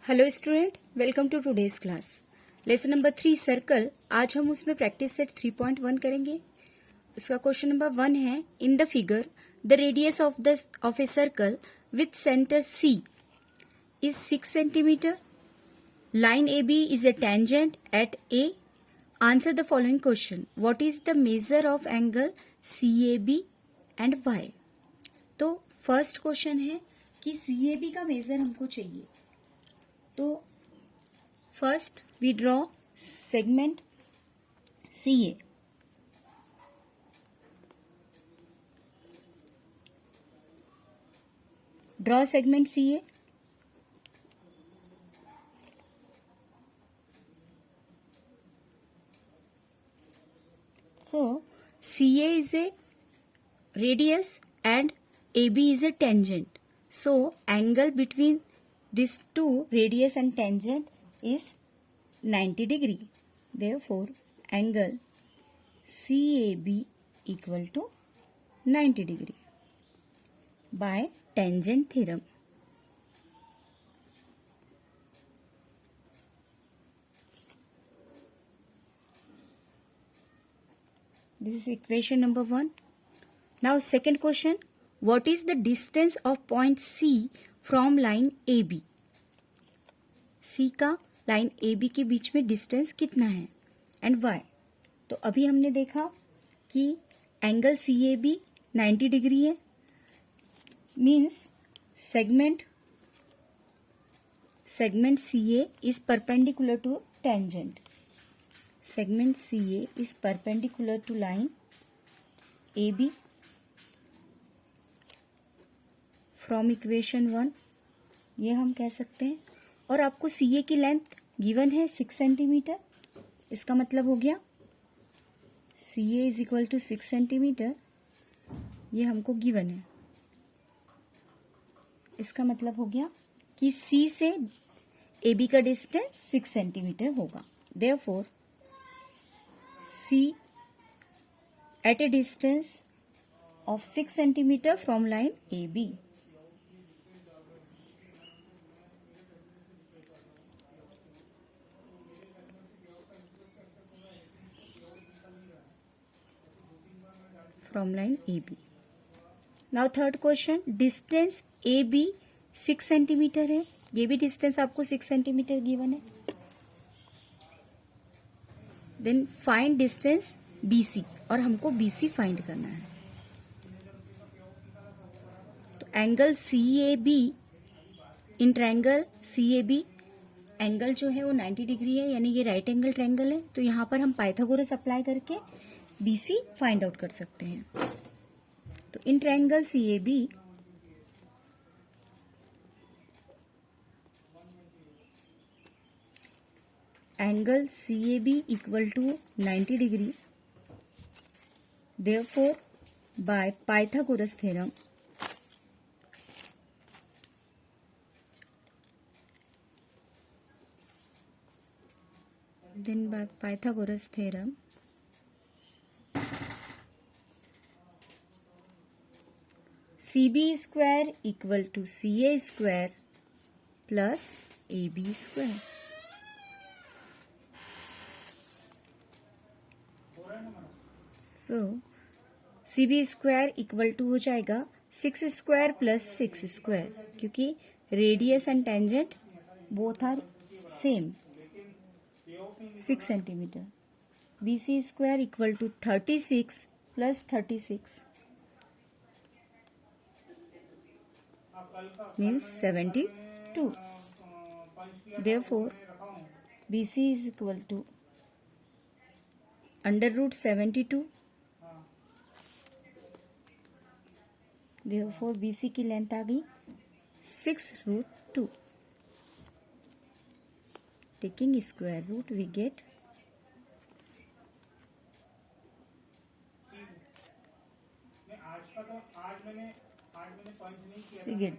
Hello student, welcome to today's class. Lesson number 3 circle. आज हम उसमें प्रैक्टिस सेट 3.1 करेंगे। उसका क्वेश्चन नंबर 1 है, in the figure the radius of a circle with centre C is 6 centimetre. Line A B is a tangent at A. Answer the following question, what is the measure of angle C A B and Y. तो first question है कि सी A B का measure हमको चाहिए। तो first we draw segment C A. Draw segment C A. So CA is a radius and AB is a tangent. So angle between these two, radius and tangent, is 90 degree. Therefore angle CAB equal to 90 degree by tangent theorem. This is equation number 1. Now second question, what is the distance of point C from line AB? C का line AB के बीच में distance कितना है and y। तो अभी हमने देखा कि एंगल CAB 90 डिग्री है, means segment CA is perpendicular to tangent. Segment CA is perpendicular to line AB. From equation 1 ये हम कह सकते हैं। और आपको CA की लेंथ गिवन है 6 सेंटीमीटर। इसका मतलब हो गया CA is equal to 6 centimetre. ये हमको गिवन है। इसका मतलब हो गया कि C से AB का डिस्टेंस 6 सेंटीमीटर होगा। Therefore C at a distance of 6 centimeter from line AB. From line AB. Now third question, distance AB 6 centimetre है। ये भी डिस्टेंस आपको 6 सेंटीमीटर गिवन है। देन फाइंड डिस्टेंस BC, और हमको BC फाइंड करना है। तो angle CAB in triangle CAB angle जो है वो 90 डिग्री है, यानी ये राइट एंगल ट्रायंगल है। तो यहाँ पर हम पाइथागोरस अप्लाई करके BC फाइंड आउट कर सकते हैं। तो in triangle CAB angle CAB equal to 90 degree. Therefore, by Pythagoras theorem, CB square equal to CA square plus AB square. So CB square equal to हो जाएगा 6 square plus 6 square, क्योंकि radius and tangent both are same 6 centimetre. BC square equal to 36 plus 36 means 72। Therefore BC is equal to under root 72। Therefore BC की length आ गई 6√2। Taking square root we get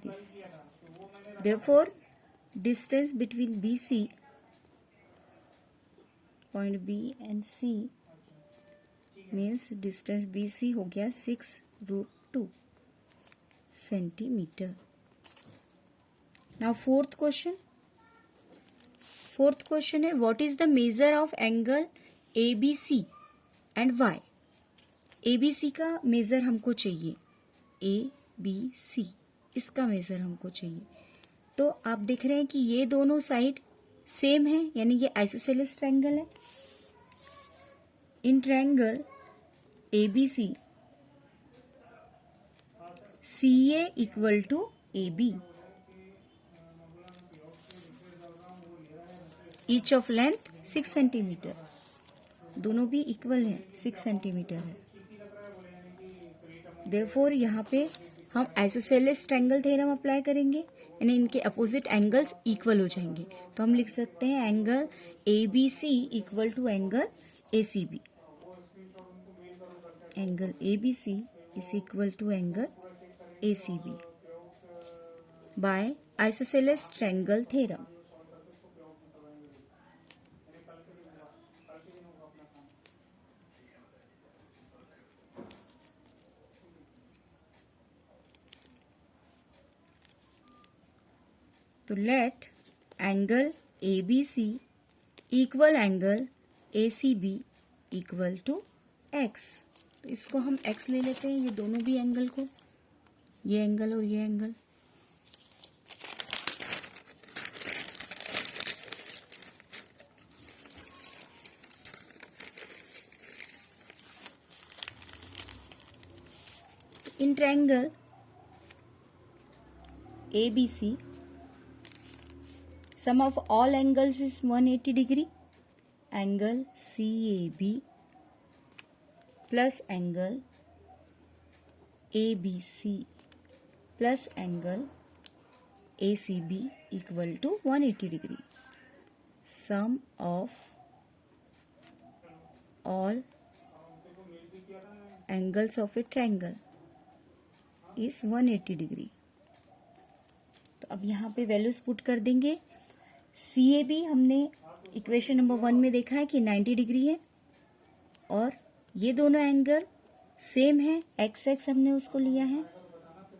this. Therefore distance between BC point B and C means distance BC हो गया 6√2 centimetre. Now fourth question, fourth question है what is the measure of angle A B C and Y. A B C का measure हमको चाहिए, ए B सी इसका major हमको चाहिए। तो आप देख रहे हैं कि ये दोनों साइड सेम है, यानी ये आइसोसेलेस ट्रायंगल है। In triangle A B C C A equal to A B, each of length 6 centimetre, दोनों भी इक्वल है, 6 सेंटीमीटर है। देयरफॉर यहाँ पे हम आइसोसेलेस ट्रायंगल थ्योरम अप्लाई करेंगे, यानी इनके अपोजिट एंगल्स इक्वल हो जाएंगे। तो हम लिख सकते हैं angle A B C equal to angle A C B. Angle A B C is equal to angle A C B by isosceles triangle theorem. तो let angle A B C equal angle A C B equal to x. तो इसको हम x ले लेते हैं, ये दोनों भी एंगल को, ये एंगल और ये angle. In triangle A B C sum of all angles is 180 degree. Angle CAB plus angle ABC plus angle ACB equal to 180 degree. Sum of all angles of a triangle is 180 degree. तो अब यहाँ पे values put कर देंगे। सी A B हमने equation number 1 में देखा है कि 90 डिग्री है, और ये दोनों एंगल सेम है, एक्स एक्स हमने उसको लिया है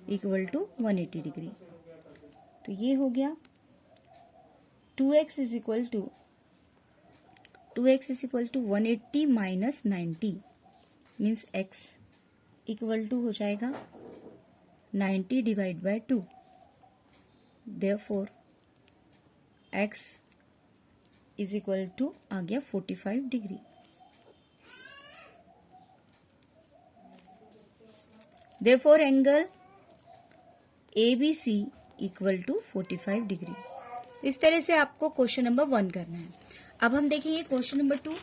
इक्वल टू 180 डिग्री। तो ये हो गया 2x is equal to 180 minus 90 means x equal to हो जाएगा 90 divide by 2। Therefore x is equal to आ गया 45 degree. Therefore angle A B C equal to 45 degree. इस तरह से आपको क्वेश्चन नंबर 1 करना है। अब हम देखेंगे क्वेश्चन नंबर 2।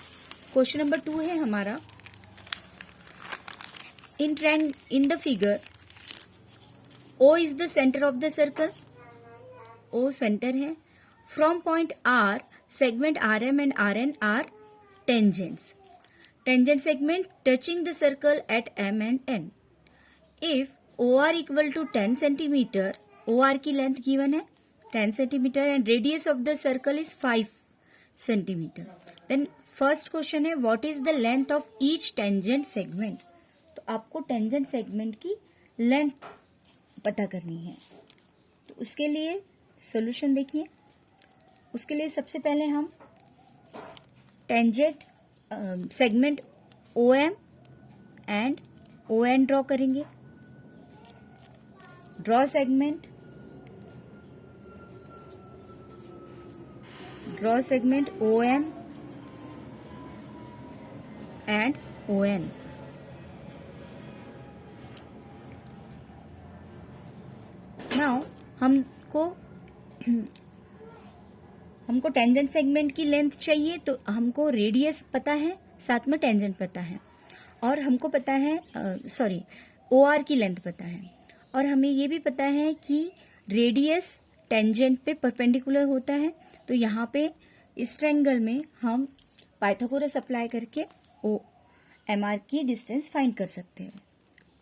क्वेश्चन नंबर 2 है हमारा इन the figure O is the centre of the circle. O centre है। From point R, segment RM and RN are tangents. Tangent segment touching the circle at M and N. If OR equal to 10 centimeter, OR की length given है 10 centimeter and radius of the circle is 5 centimeter. Then first question है what is the length of each tangent segment? तो आपको tangent segment की length पता करनी है। तो उसके लिए सॉल्यूशन देखिए। उसके लिए सबसे पहले हम tangent segment OM and ON draw करेंगे। Draw segment OM and ON। Now हमको टेंजेंट सेगमेंट की लेंथ चाहिए, तो हमको रेडियस पता है, साथ में टेंजेंट पता है, और हमको पता है OR की लेंथ पता है, और हमें ये भी पता है कि रेडियस टेंजेंट पे परपेंडिकुलर होता है। तो यहाँ पे इस ट्रायंगल में हम पाइथागोरस अप्लाई करके OMR की डिस्टेंस फाइंड कर सकते हैं।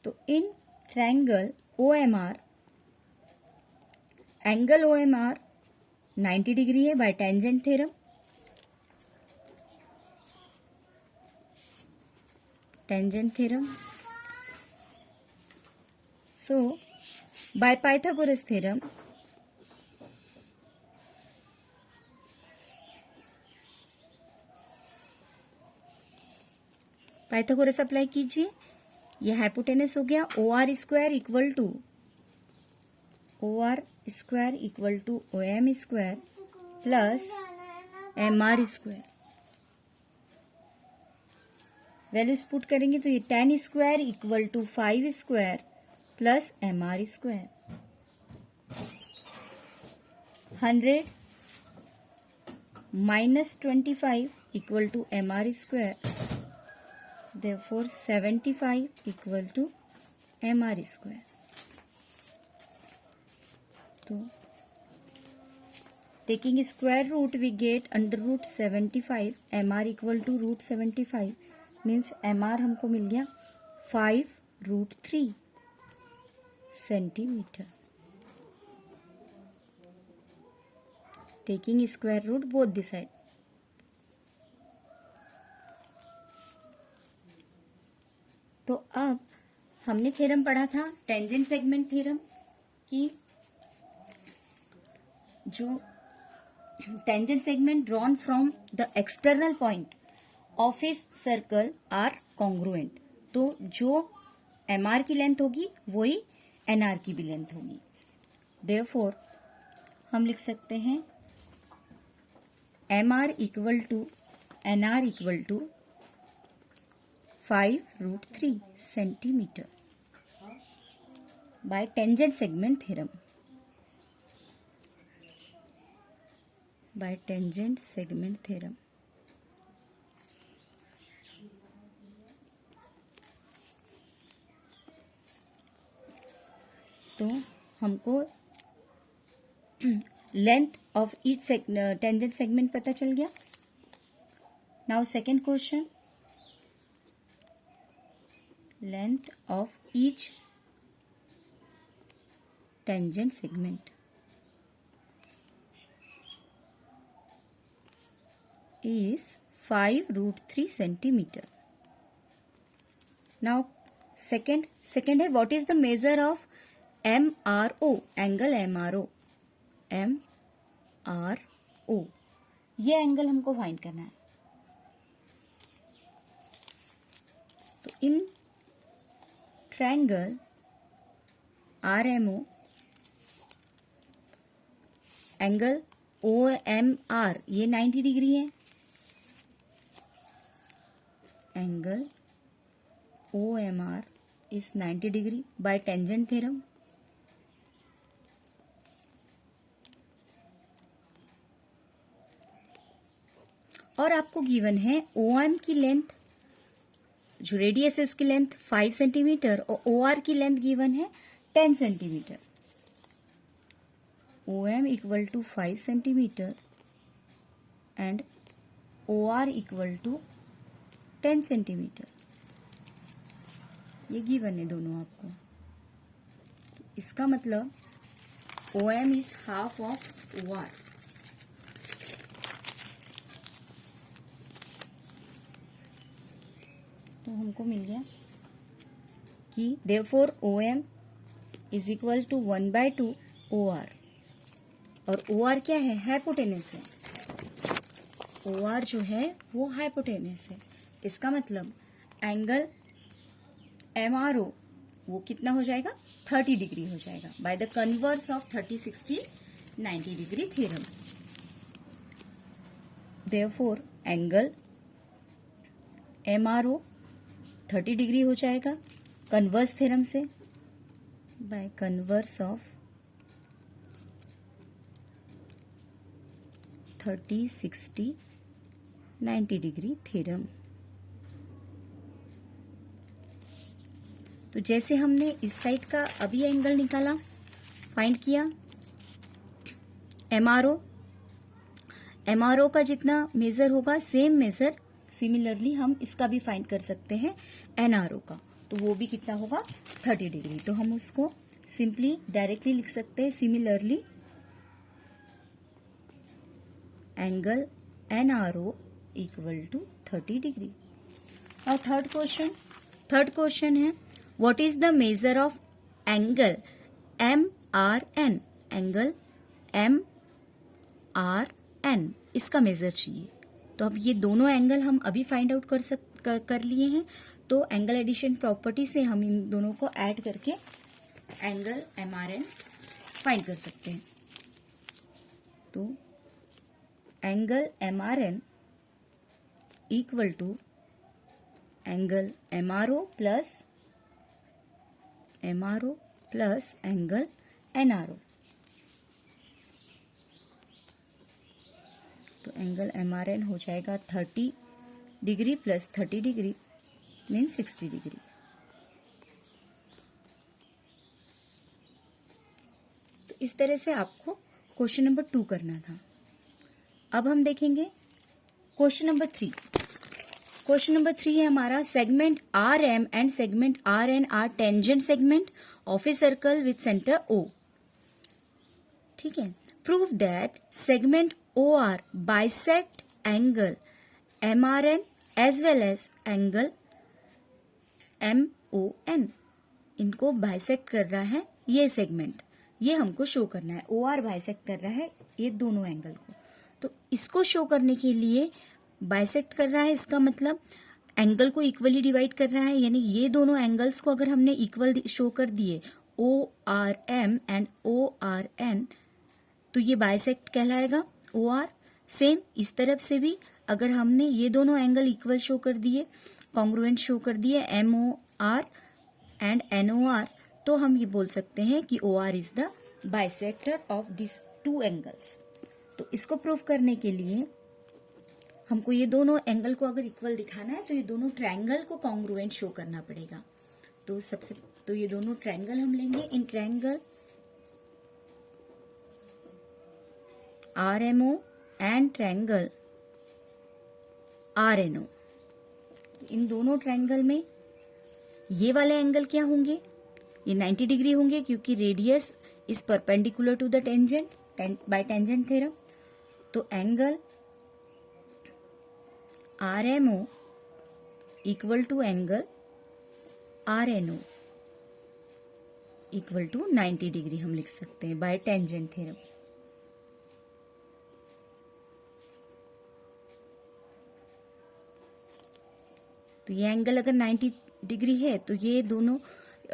तो in triangle OMR angle OMR 90 degree है by tangent theorem. So by Pythagoras theorem Pythagoras apply कीजिए, ये हाइपोटेनस हो गया। O R square equal to O M square plus M R square. Values put करेंगे तो ये 10 square equal to 5 square plus M R square. 100 minus 25 equal to mr square. Therefore 75 equal to mr square. So taking square root we get under root 75. mr equal to root 75 means mr हमको मिल गया 5√3 centimetre. Taking square root both the side. तो अब हमने theorem पढ़ा था tangent segment theorem कि जो tangent segment drawn from the external point of a circle are congruent. तो जो एम आर की लेंथ होगी वही एन आर की भी लेंथ होगी। देयरफॉर हम लिख सकते हैं M R equal to N R equal to 5√3 centimetre by tangent segment theorem. By tangent segment theorem. तो हमको length of each tangent segment पता चल गया। Now second question, length of each tangent segment is 5√3 centimetre. Now second है what is the measure of MRO, angle MRO। MRO ये angle हमको find करना है। तो in triangle RMO angle OMR ये 90 डिग्री है। Angle OMR is 90 degree by tangent theorem. और आपको गिवन है OM की लेंथ, जो रेडियस है उसकी लेंथ 5 सेंटीमीटर और OR की लेंथ गिवन है 10 centimetre. OM equal to 5 centimetre and OR equal to 10 centimetre. ये गिवन है दोनों आपको। तो इसका मतलब OM is half of OR। तो हमको मिल गया कि therefore OM is equal to 1/2 OR। और OR क्या है? हाइपोटेनस है। OR जो है वो हाइपोटेनस है। इसका मतलब एंगल MRO वो कितना हो जाएगा? 30 डिग्री हो जाएगा by the converse of 30, 60, 90 degree theorem. Therefore angle MRO 30 degree हो जाएगा कन्वर्स थ्योरम से by converse of 30, 60, 90 degree theorem. तो जैसे हमने इस साइड का अभी एंगल निकाला, फाइंड किया MRO का जितना मेजर होगा सेम मेजर सिमिलरली हम इसका भी फाइंड कर सकते हैं NRO का। तो वो भी कितना होगा? 30 डिग्री। तो हम उसको सिंपली डायरेक्टली लिख सकते हैं similarly angle NRO equal to 30 degree. और थर्ड क्वेश्चन है what is the measure of angle MRN। Angle MRN इसका मेजर चाहिए। तो अब ये दोनों एंगल हम अभी फाइंड आउट कर लिए हैं, तो एंगल एडिशन प्रॉपर्टी से हम इन दोनों को ऐड करके एंगल MRN फाइंड कर सकते हैं। तो angle MRN equal to angle MRO plus angle NRO। तो एंगल MRN हो जाएगा 30 degree plus 30 degree mean 60 degree. तो इस तरह से आपको क्वेश्चन नंबर 2 करना था। अब हम देखेंगे क्वेश्चन नंबर 3। क्वेश्चन नंबर 3 है हमारा, segment RM and segment RN are tangent segment of a circle with centre O। ठीक है, prove that segment OR bisect angle MRN as well as angle MON। इनको बाइसेक्ट कर रहा है ये segment, ये हमको शो करना है। OR बाइसेक्ट कर रहा है ये दोनों एंगल को, तो इसको शो करने के लिए बाइसेक्ट कर रहा है, इसका मतलब एंगल को इक्वली डिवाइड कर रहा है, यानी ये दोनों एंगल्स को अगर हमने इक्वल शो कर दिए ORM एंड ORN, तो ये बाइसेक्ट कहलाएगा OR। सेम इस तरफ से भी अगर हमने ये दोनों एंगल इक्वल शो कर दिए, कॉन्ग्रुएंट शो कर दिए MOR एंड NOR, तो हम ये बोल सकते हैं कि OR is the bisector of this two angles. तो इसको प्रूव करने के लिए हमको ये दोनों एंगल को अगर इक्वल दिखाना है तो ये दोनों ट्रायंगल को कॉन्ग्रुएंट शो करना पड़ेगा। तो ये दोनों ट्रायंगल हम लेंगे। इन triangle RMO and triangle RNO, इन दोनों ट्रायंगल में ये वाले एंगल क्या होंगे, ये 90 डिग्री होंगे क्योंकि radius is perpendicular to the tangent by tangent theorem. तो angle RMO equal to angle RNO equal to 90 degree हम लिख सकते हैं बाय टेंजेंट थ्योरम। तो ये एंगल अगर 90 डिग्री है तो ये दोनों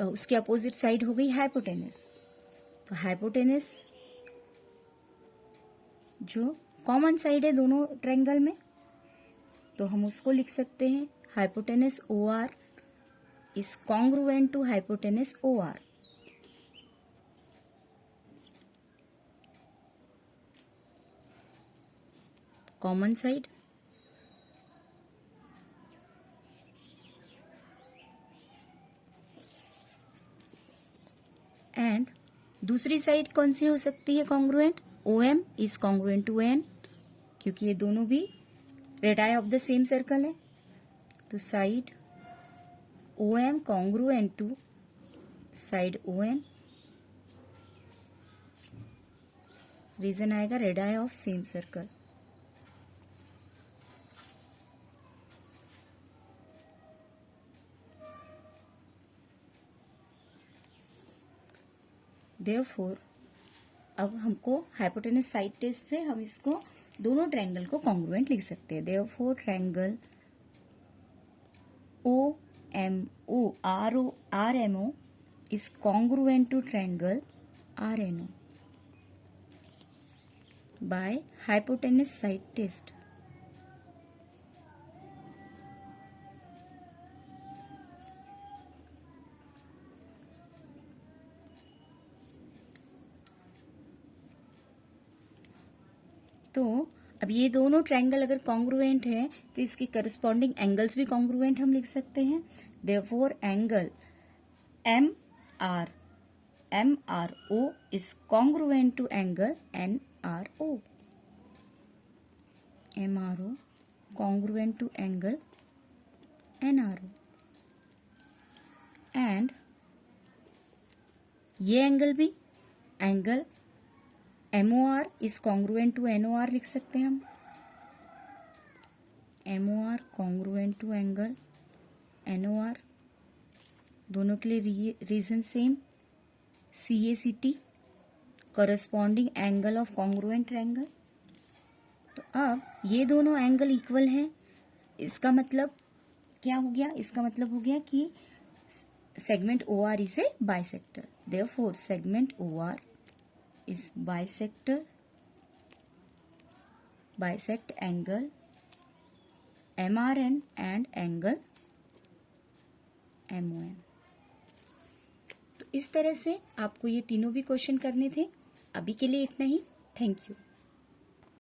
उसके अपोजिट साइड हो गई हाइपोटेनस। तो हाइपोटेनस जो कॉमन साइड है दोनों ट्रायंगल में, तो हम उसको लिख सकते हैं hypotenuse OR is congruent to hypotenuse OR। Common side and दूसरी साइड कौन सी हो सकती है congruent, OM is congruent to N, क्योंकि ये दोनों भी radii of the same circle है। तो side OM congruent to side ON, reason आएगा radii of same circle. Therefore अब हमको हाइपोटेनस साइड टेस्ट से हम इसको दोनों ट्रायंगल को कॉन्ग्रुएंट लिख सकते हैं। Therefore triangle RMO is congruent to triangle RNO by hypotenuse side test। तो अब ये दोनों ट्रायंगल अगर कॉन्ग्रुएंट है तो इसकी करस्पॉन्डिंग एंगल्स भी कॉन्ग्रुएंट हम लिख सकते हैं। Therefore angle MRO is congruent to angle NRO। MRO congruent to angle NRO and ये एंगल भी angle MOR is congruent to NOR लिख सकते हैं हम। MOR congruent to angle NOR, दोनों के लिए reason same, CACT corresponding angle of congruent triangle. तो अब ये दोनों एंगल इक्वल हैं, इसका मतलब क्या हो गया, इसका मतलब हो गया कि segment OR is a bisector. Therefore, segment OR is bisect angle MRN and angle MON. तो इस तरह से आपको ये तीनों भी क्वेश्चन करने थे. अभी के लिए इतना ही. Thank you.